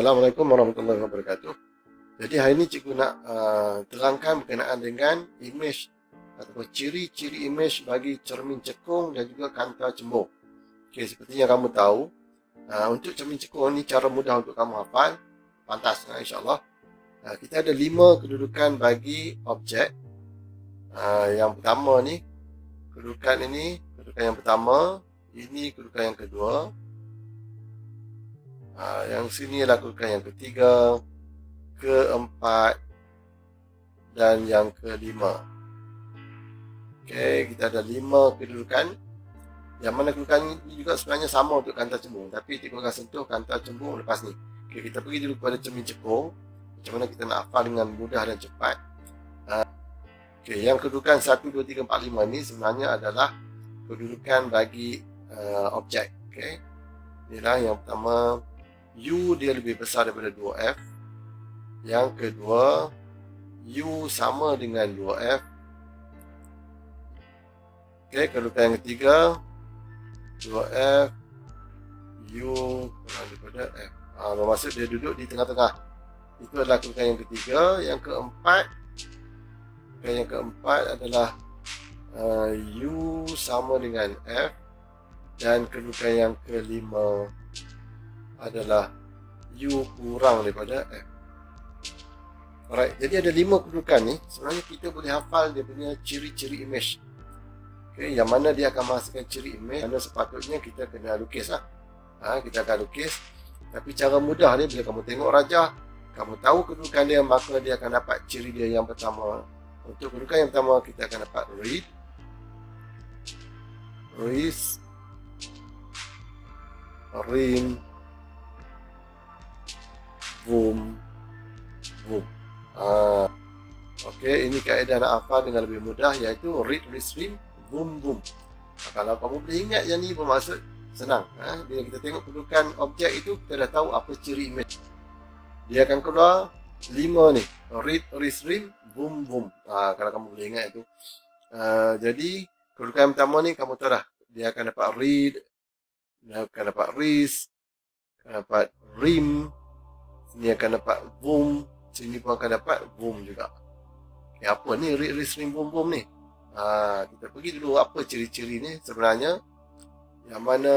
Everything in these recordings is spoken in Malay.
Assalamualaikum warahmatullahi wabarakatuh. Jadi hari ini cikgu nak terangkan berkenaan dengan imej atau ciri-ciri imej bagi cermin cekung dan juga kanta cembung. Okey, seperti yang kamu tahu, untuk cermin cekung ni cara mudah untuk kamu hafal. Pantas, insya-Allah. Kita ada 5 kedudukan bagi objek. Yang pertama ni, kedudukan yang pertama, ini kedudukan yang kedua. Yang sini adalah kedudukan yang ketiga, keempat dan yang kelima. Okey, kita ada 5 kedudukan. Yang mana kedudukan ini juga sebenarnya sama untuk kanta cembung, tapi cikgu akan sentuh kanta cembung lepas ni. Okey, kita pergi dulu kepada cermin cekung. Macam mana kita nak hafal dengan mudah dan cepat. Okey, yang kedudukan 1, 2, 3, 4, 5 ni sebenarnya adalah kedudukan bagi objek. Okey. Inilah yang pertama, U dia lebih besar daripada 2F. Yang kedua, U sama dengan 2F. Okey, kedudukan yang ketiga, 2F, U kurang daripada F. Bermaksud dia duduk di tengah-tengah. Itu adalah kedudukan yang ketiga. Yang keempat adalah U sama dengan F. Dan kedudukan yang kelima adalah U kurang daripada F. Alright, jadi ada 5 kedudukan ni. Sebenarnya kita boleh hafal dia punya ciri-ciri imej. Okay, yang mana dia akan menghasilkan ciri imej, mana sepatutnya kita kena lukis lah. Kita akan lukis. Tapi cara mudah dia, bila kamu tengok rajah, kamu tahu kedudukan dia, maka dia akan dapat ciri dia yang pertama. Untuk kedudukan yang pertama, kita akan dapat read, reese, rim, boom, boom. Okey, ini kaedah nak hafal dengan lebih mudah, iaitu read, reese, rim, boom, boom. Kalau kamu boleh ingat yang ni bermaksud senang. Bila kita tengok kedudukan objek itu, kita dah tahu apa ciri imej. Dia akan keluar 5 ni, read, reese, rim, boom, boom. Kalau kamu boleh ingat itu. Jadi kedudukan pertama ni kamu tahu dah, dia akan dapat read, dia akan dapat reese, akan dapat rim, sini akan dapat boom, sini pun akan dapat boom juga. Okay, apa ni read, reese, rim, boom, boom ni? Kita pergi dulu apa ciri-ciri ni sebenarnya. Yang mana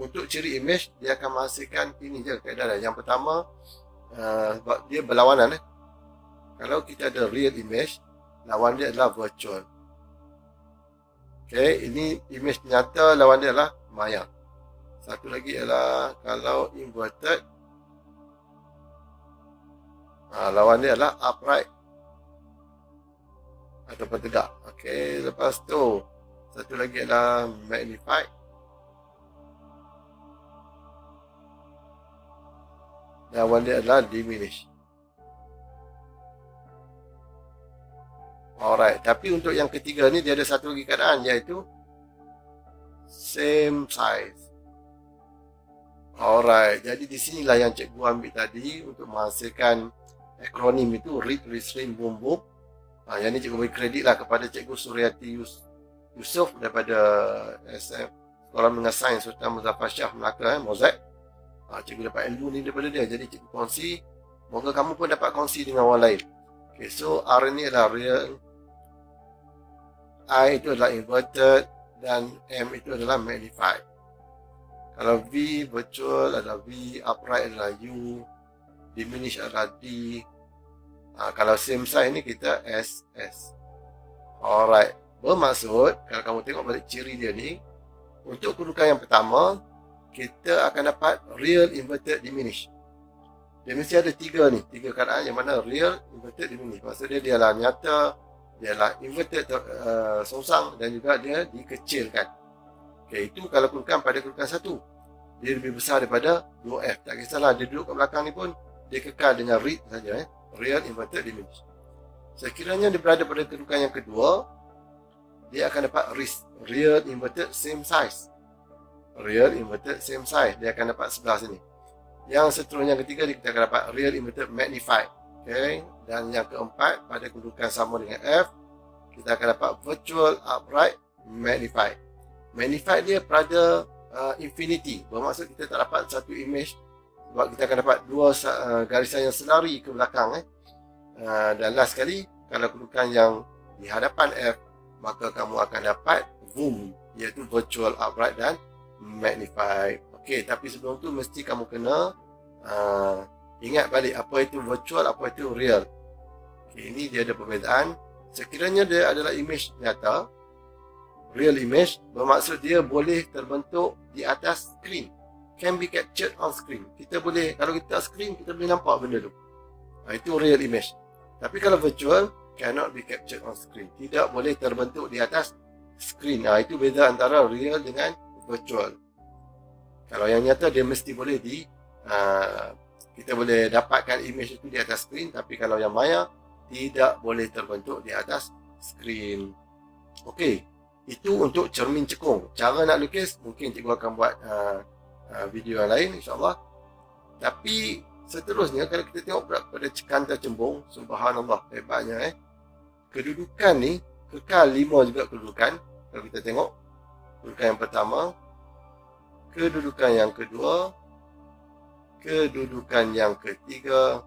untuk ciri imej, dia akan menghasilkan ini je kaedah. Yang pertama, sebab dia berlawanan. Kalau kita ada real image, lawan dia adalah virtual. Okay, ini imej nyata, lawan dia adalah maya. Satu lagi adalah kalau inverted, lawan dia adalah upright ataupun tegak. Okey, lepas tu satu lagi adalah magnified. Lawan dia adalah diminish. Alright, tapi untuk yang ketiga ni dia ada satu lagi keadaan, iaitu same size. Alright, jadi di sinilah yang cikgu ambil tadi untuk menghasilkan akronim itu read, reese, rim, boom, boom. Yang ni cikgu beri kredit lah kepada cikgu Suryati Yusof daripada SM Sekolah Menengah Sains Sultan Muzaffar Shah Melaka, Mozaik. Cikgu dapat ilmu ni daripada dia, jadi cikgu kongsi. Moga kamu pun dapat kongsi dengan orang lain. Okay, so R ni adalah real, I itu adalah inverted, dan M itu adalah magnified. Kalau V virtual adalah V, upright adalah U, diminish adalah D. Kalau same size ni kita SS. Alright, bermaksud kalau kamu tengok balik ciri dia ni, untuk kedudukan yang pertama, kita akan dapat real, inverted, diminish. Dia mesti ada 3 ni, 3 keadaan yang mana real, inverted, diminish. Maksudnya dia adalah nyata, dia adalah inverted, songsang, dan juga dia dikecilkan. Okay, itu kalau kedudukan pada kedudukan 1. Dia lebih besar daripada 2F. Tak kisahlah dia duduk kat belakang ni pun, dia kekal dengan read saja. Real, inverted, diminish. Sekiranya dia berada pada kedudukan yang kedua, dia akan dapat real, inverted, same size. Real, inverted, same size. Dia akan dapat sebelah sini. Yang seterusnya yang ketiga, kita akan dapat real, inverted, magnified. Okay. Dan yang keempat, pada kedudukan sama dengan F, kita akan dapat virtual, upright, magnified. Magnified dia pada infinity. Bermaksud kita tak dapat satu image sebab kita akan dapat dua garisan yang selari ke belakang. Dan last sekali, kalau kedudukan yang di hadapan F, maka kamu akan dapat zoom, iaitu virtual, upright dan magnified. Okey, tapi sebelum tu mesti kamu kena ingat balik apa itu virtual, apa itu real. Okay, ini dia ada perbezaan. Sekiranya dia adalah image nyata, real image, bermaksud dia boleh terbentuk di atas screen, can be captured on screen. Kita boleh, kalau kita screen, kita boleh nampak benda tu. Itu real image. Tapi kalau virtual, cannot be captured on screen, tidak boleh terbentuk di atas screen. Itu beza antara real dengan virtual. Kalau yang nyata, dia mesti boleh kita boleh dapatkan image itu di atas screen. Tapi kalau yang maya, tidak boleh terbentuk di atas screen. Okey, itu untuk cermin cekung. Cara nak lukis, mungkin cikgu akan buat video yang lain, insyaAllah. Tapi seterusnya, kalau kita tengok pada kantar cembung, subhanallah, hebatnya. Kedudukan ni, kekal 5 juga kedudukan. Kalau kita tengok, kedudukan yang pertama, kedudukan yang kedua, kedudukan yang ketiga,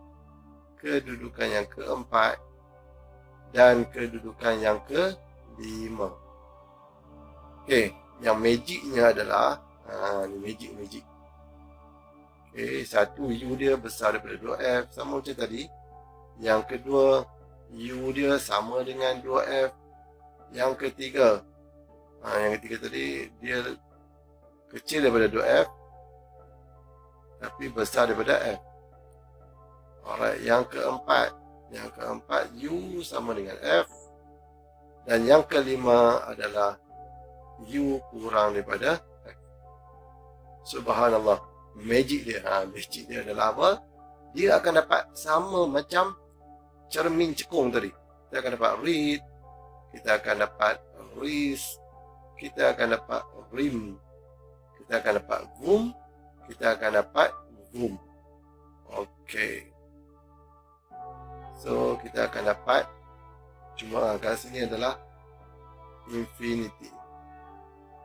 kedudukan yang keempat, dan kedudukan yang kelima. Okey, yang magicnya adalah ni magic. Okey, satu U dia besar daripada 2F, sama macam tadi. Yang kedua, U dia sama dengan 2F. Yang ketiga, tadi dia kecil daripada 2F tapi besar daripada F. Alright, yang keempat U sama dengan F. Dan yang kelima adalah U kurang daripada F. Subhanallah, magic dia. Magic dia adalah apa? Dia akan dapat sama macam cermin cekung tadi. Kita akan dapat read, kita akan dapat wrist, kita akan dapat rim, kita akan dapat zoom, kita akan dapat zoom. Okey. So, kita akan dapat, cuma kat sini adalah infinity.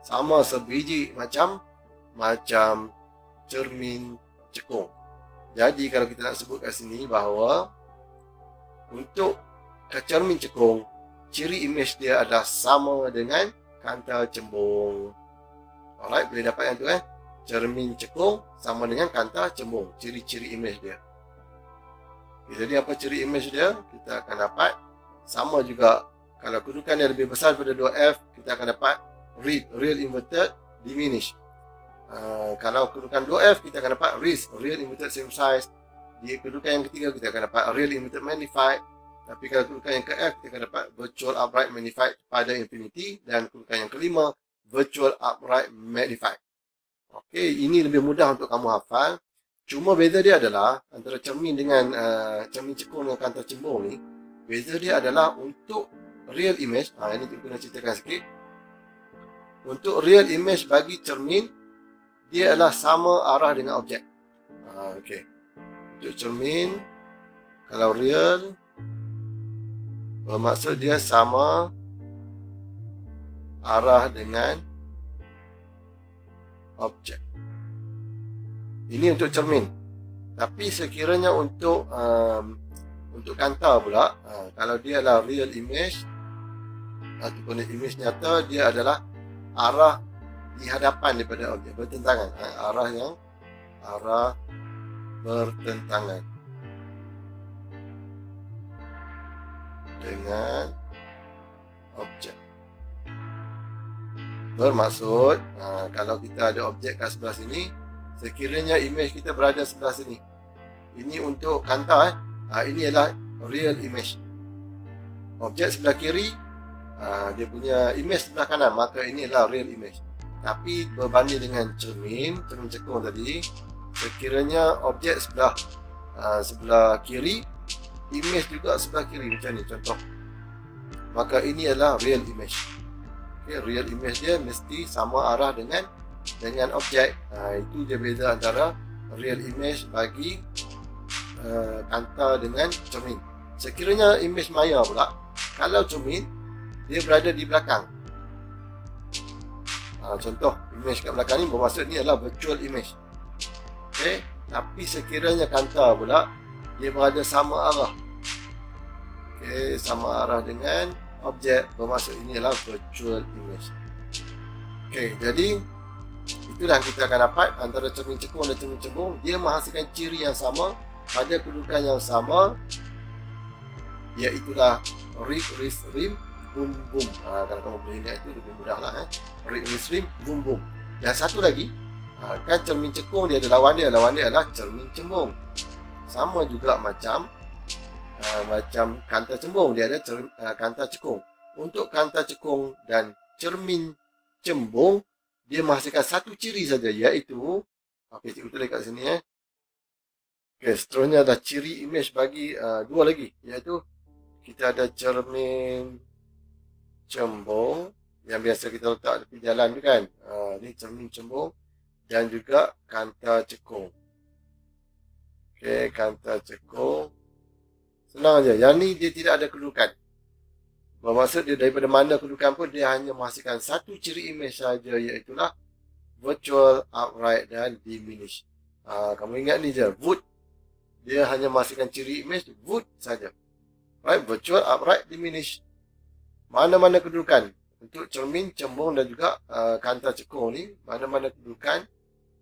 Sama sebiji macam cermin cekung. Jadi, kalau kita nak sebut kat sini bahawa untuk cermin cekung, ciri image dia adalah sama dengan kantar cembung. Alright, boleh dapat yang tu cermin cekung sama dengan kantar cembung, ciri-ciri image dia. Jadi apa ciri image dia? Kita akan dapat sama juga. Kalau kedudukan dia lebih besar daripada 2F, kita akan dapat real inverted diminish. Kalau kedudukan 2F, kita akan dapat real inverted same size. Di kedudukan yang ketiga, kita akan dapat real inverted magnified. Tapi kalau kedudukan yang ke-F, kita akan dapat virtual upright magnified pada infinity. Dan kedudukan yang kelima, virtual upright magnified. Okey, ini lebih mudah untuk kamu hafal. Cuma beza dia adalah antara cermin dengan cermin cekung dengan kantar cembung ni, beza dia adalah untuk real image. Ini kita nak ceritakan sikit. Untuk real image bagi cermin, dia adalah sama arah dengan objek. Okey. Untuk cermin, kalau real, bermaksud dia sama arah dengan objek. Ini untuk cermin. Tapi sekiranya untuk kantar pula, kalau dia adalah real image ataupun image nyata, dia adalah arah di hadapan daripada objek, bertentangan. Arah bertentangan dengan objek. Bermaksud, kalau kita ada objek kat sebelah sini, sekiranya image kita berada sebelah sini, ini untuk kantar, ini adalah real image. Objek sebelah kiri, dia punya image sebelah kanan, maka ini adalah real image. Tapi berbanding dengan cermin cekung tadi, sekiranya objek sebelah kiri, image juga sebelah kiri, macam ni contoh, maka ini adalah real image. Okay, real image dia mesti sama arah dengan objek. Itu dia beza antara real image bagi kantar dengan cermin. Sekiranya image maya pula, kalau cermin, dia berada di belakang. Contoh image kat belakang ni bermaksud ni adalah virtual image. Okay, Tapi sekiranya kanta pula dia berada sama arah, okey, sama arah dengan objek, bermaksud ini adalah virtual image. Okey, jadi itulah kita akan dapat antara cermin cekung dan cermin cembung. Dia menghasilkan ciri yang sama pada kedudukan yang sama, iaitulah rig, ris, rim, boom, boom. Kalau kamu boleh ingat itu lebih mudah lah. Rig, ris, rim, boom, boom. Dan satu lagi, kan cermin cekung dia ada lawan dia adalah cermin cembung. Sama juga macam kanta cembung, dia ada kanta cekung. Untuk kanta cekung dan cermin cembung, dia menghasilkan satu ciri saja, iaitu, okey, cikgu tulis kat sini. Okey, seterusnya ada ciri image bagi dua lagi, iaitu kita ada cermin cembung yang biasa kita letak di jalan tu kan. Ni cermin cembung dan juga kanta cekung. Okey, kanta cekung. Senang aja. Yang ni dia tidak ada kedudukan. Bermaksud dia daripada mana kedudukan pun dia hanya menghasilkan satu ciri image saja, iaitulah virtual, upright dan diminish. Kamu ingat ni je, void. Dia hanya menghasilkan ciri image void saja. Right, virtual, upright, diminish. Mana-mana kedudukan untuk cermin, cembung dan juga kanta cekung ni, mana-mana kedudukan,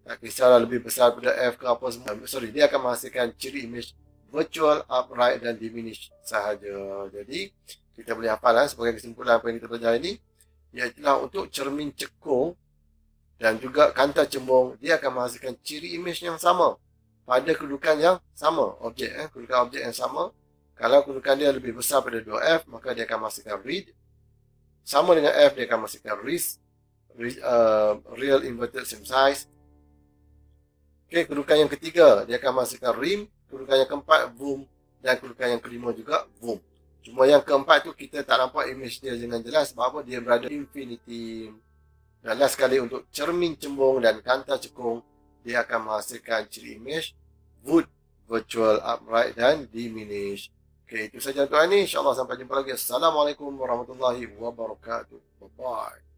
tak kisahlah lebih besar daripada F ke apa semua. Sorry, dia akan menghasilkan ciri image virtual, upright dan diminish sahaja. Jadi kita boleh hafal sebagai kesimpulan apa yang kita pelajari ini, iaitulah untuk cermin cekung dan juga kanta cembung, dia akan menghasilkan ciri image yang sama pada kedudukan yang sama, objek, kedudukan objek yang sama. Kalau kedudukan dia lebih besar pada 2F, maka dia akan menghasilkan read. Sama dengan F, dia akan menghasilkan real inverted same size. Okey, kedudukan yang ketiga, dia akan menghasilkan rim. Kedudukan yang keempat, boom. Dan kedudukan yang kelima juga, boom. Cuma yang keempat tu kita tak nampak image dia dengan jelas sebab apa, dia berada infinity. Dan last sekali untuk cermin cembung dan kanta cekung, dia akan menghasilkan ciri image void, virtual, upright dan diminish. Okey, itu saja untuk hari ini. InsyaAllah sampai jumpa lagi. Assalamualaikum warahmatullahi wabarakatuh. Bye-bye.